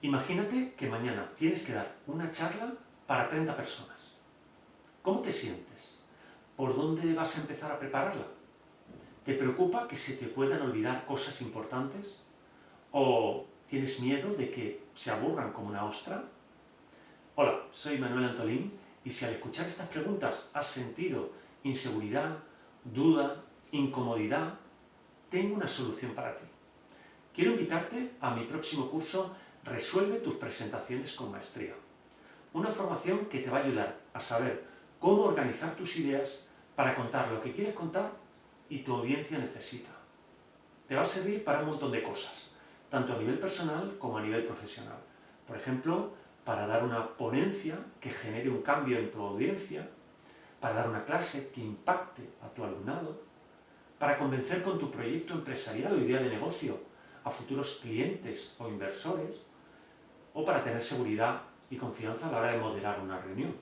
Imagínate que mañana tienes que dar una charla para 30 personas. ¿Cómo te sientes? ¿Por dónde vas a empezar a prepararla? ¿Te preocupa que se te puedan olvidar cosas importantes? ¿O tienes miedo de que se aburran como una ostra? Hola, soy Manuel Antolín y si al escuchar estas preguntas has sentido inseguridad, duda, incomodidad, tengo una solución para ti. Quiero invitarte a mi próximo curso Resuelve tus presentaciones con maestría. Una formación que te va a ayudar a saber cómo organizar tus ideas para contar lo que quieres contar y tu audiencia necesita. Te va a servir para un montón de cosas, tanto a nivel personal como a nivel profesional. Por ejemplo, para dar una ponencia que genere un cambio en tu audiencia, para dar una clase que impacte a tu alumnado, para convencer con tu proyecto empresarial o idea de negocio a futuros clientes o inversores, o para tener seguridad y confianza a la hora de moderar una reunión,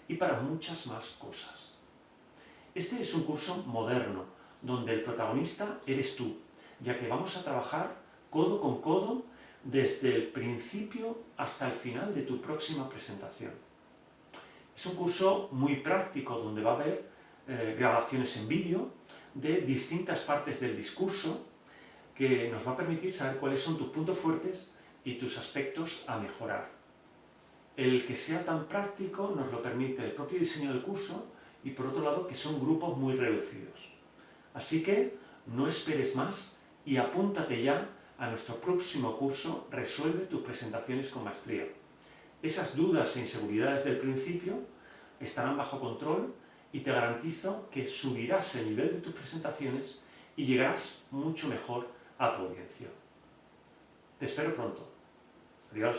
y para muchas más cosas. Este es un curso moderno, donde el protagonista eres tú, ya que vamos a trabajar codo con codo desde el principio hasta el final de tu próxima presentación. Es un curso muy práctico, donde va a haber grabaciones en vídeo de distintas partes del discurso, que nos va a permitir saber cuáles son tus puntos fuertes y tus aspectos a mejorar. El que sea tan práctico nos lo permite el propio diseño del curso y, por otro lado, que son grupos muy reducidos. Así que no esperes más y apúntate ya a nuestro próximo curso Resuelve tus presentaciones con maestría. Esas dudas e inseguridades del principio estarán bajo control y te garantizo que subirás el nivel de tus presentaciones y llegarás mucho mejor a tu audiencia. Te espero pronto. Adiós.